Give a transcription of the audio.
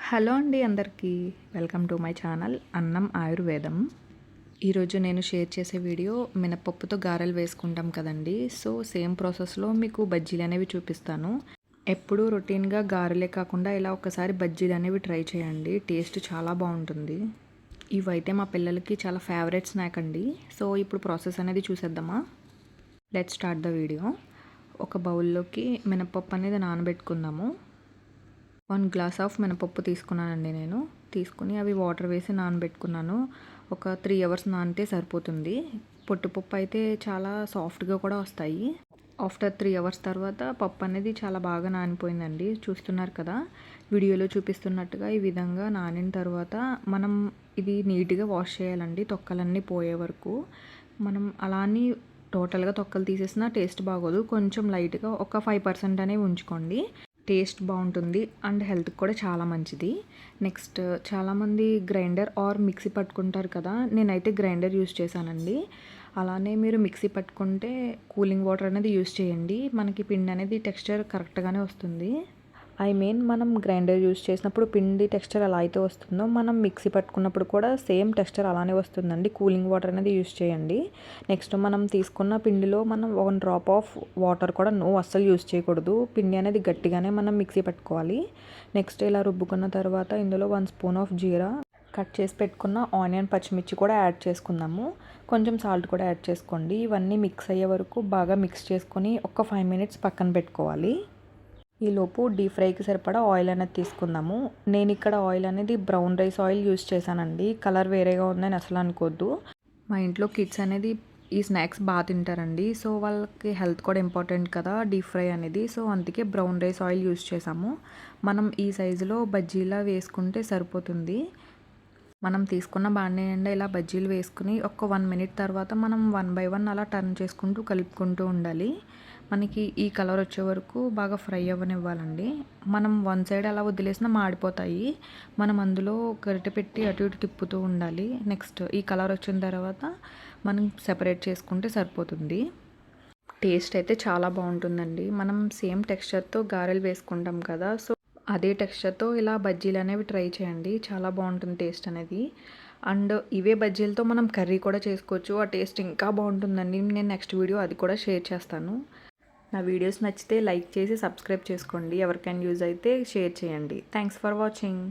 Hello అండి అందరికీ welcome to my channel అన్నం ఆయుర్వేదం. ఈరోజు నేను షేర్ చేసే వీడియో మినపప్పుతో గారెలు వేసుకుంటాం కదండి. సో సేమ్ ప్రాసెస్లో మీకు బజ్జీలు అనేవి చూపిస్తాను. ఎప్పుడూ రొటీన్గా గారెలే కాకుండా ఇలా ఒకసారి బజ్జీలు అనేవి ట్రై చేయండి. టేస్ట్ చాలా బాగుంటుంది. ఇవైతే మా పిల్లలకి చాలా ఫేవరెట్ స్నాక్ అండి. సో ఇప్పుడు ప్రాసెస్ అనేది చూసేద్దామా. Let's start the video. ఒక బౌల్లోకి మినపప్పు అనేది నానబెట్టుకుందాము. 1 గ్లాస్ ఆఫ్ మినపప్పు తీసుకున్నానండి నేను. తీసుకుని అవి వాటర్ వేసి నానబెట్టుకున్నాను. ఒక 3 అవర్స్ నానితే సరిపోతుంది. పొట్టుపప్పు అయితే చాలా సాఫ్ట్గా కూడా వస్తాయి. ఆఫ్టర్ 3 అవర్స్ తర్వాత పప్పు అనేది చాలా బాగా నానిపోయిందండి. చూస్తున్నారు కదా, వీడియోలో చూపిస్తున్నట్టుగా ఈ విధంగా నానిన తర్వాత మనం ఇది నీట్గా వాష్ చేయాలండి, తొక్కలన్నీ పోయే వరకు. మనం అలా అని టోటల్గా తొక్కలు తీసేసినా టేస్ట్ బాగోదు. కొంచెం లైట్గా ఒక 5% అనేవి ఉంచుకోండి. టేస్ట్ బాగుంటుంది అండ్ హెల్త్కి కూడా చాలా మంచిది. నెక్స్ట్ చాలామంది గ్రైండర్ ఆర్ మిక్సీ పట్టుకుంటారు కదా, నేనైతే గ్రైండర్ యూస్ చేశానండి. అలానే మీరు మిక్సీ పట్టుకుంటే కూలింగ్ వాటర్ అనేది యూస్ చేయండి. మనకి పిండి అనేది టెక్స్చర్ కరెక్ట్గానే వస్తుంది. మనం గ్రైండర్ యూస్ చేసినప్పుడు పిండి టెక్స్చర్ ఎలా అయితే వస్తుందో మనం మిక్సీ పట్టుకున్నప్పుడు కూడా సేమ్ టెక్స్చర్ అలానే వస్తుందండి. కూలింగ్ వాటర్ అనేది యూస్ చేయండి. నెక్స్ట్ మనం తీసుకున్న పిండిలో మనం 1 డ్రాప్ ఆఫ్ వాటర్ కూడా అస్సలు యూస్ చేయకూడదు. పిండి అనేది గట్టిగానే మనం మిక్సీ పట్టుకోవాలి. నెక్స్ట్ ఇలా రుబ్బుకున్న తర్వాత ఇందులో 1 స్పూన్ ఆఫ్ జీరా, కట్ చేసి పెట్టుకున్న ఆనియన్, పచ్చిమిర్చి కూడా యాడ్ చేసుకుందాము. కొంచెం సాల్ట్ కూడా యాడ్ చేసుకోండి. ఇవన్నీ మిక్స్ అయ్యే వరకు బాగా మిక్స్ చేసుకొని ఒక 5 మినిట్స్ పక్కన పెట్టుకోవాలి. ఈలోపు డీప్ ఫ్రైకి సరిపడా ఆయిల్ అనేది తీసుకుందాము. నేను ఇక్కడ ఆయిల్ అనేది బ్రౌన్ రైస్ ఆయిల్ యూస్ చేశానండి. కలర్ వేరేగా ఉందని అసలు అనుకోవద్దు. మా ఇంట్లో కిడ్స్ అనేది ఈ స్నాక్స్ బాగా తింటారండి. సో వాళ్ళకి హెల్త్ కూడా ఇంపార్టెంట్ కదా డీప్ ఫ్రై అనేది. సో అందుకే బ్రౌన్ రైస్ ఆయిల్ యూస్ చేసాము. మనం ఈ సైజులో బజ్జీలా వేసుకుంటే సరిపోతుంది. మనం తీసుకున్న బాండీ నిండా ఇలా బజ్జీలు వేసుకుని ఒక 1 మినిట్ తర్వాత మనం 1 బై 1 అలా టర్న్ చేసుకుంటూ కలుపుకుంటూ ఉండాలి. మనకి ఈ కలర్ వచ్చే వరకు బాగా ఫ్రై అవ్వనివ్వాలండి. మనం 1 సైడ్ అలా వదిలేసినా మాడిపోతాయి. మనం అందులో గరిటె పెట్టి అటు ఇటు తిప్పుతూ ఉండాలి. నెక్స్ట్ ఈ కలర్ వచ్చిన తర్వాత మనం సెపరేట్ చేసుకుంటే సరిపోతుంది. టేస్ట్ అయితే చాలా బాగుంటుందండి. మనం సేమ్ టెక్స్చర్తో గారెలు వేసుకుంటాం కదా, సో అదే టెక్స్చర్తో ఇలా బజ్జీలు అనేవి ట్రై చేయండి. చాలా బాగుంటుంది టేస్ట్ అనేది. అండ్ ఇవే బజ్జీలతో మనం కర్రీ కూడా చేసుకోవచ్చు. ఆ టేస్ట్ ఇంకా బాగుంటుందండి. నేను నెక్స్ట్ వీడియో అది కూడా షేర్ చేస్తాను. నా వీడియోస్ నచ్చితే లైక్ చేసి సబ్స్క్రైబ్ చేసుకోండి. ఎవరికైనా యూజ్ అయితే షేర్ చేయండి. Thanks for watching.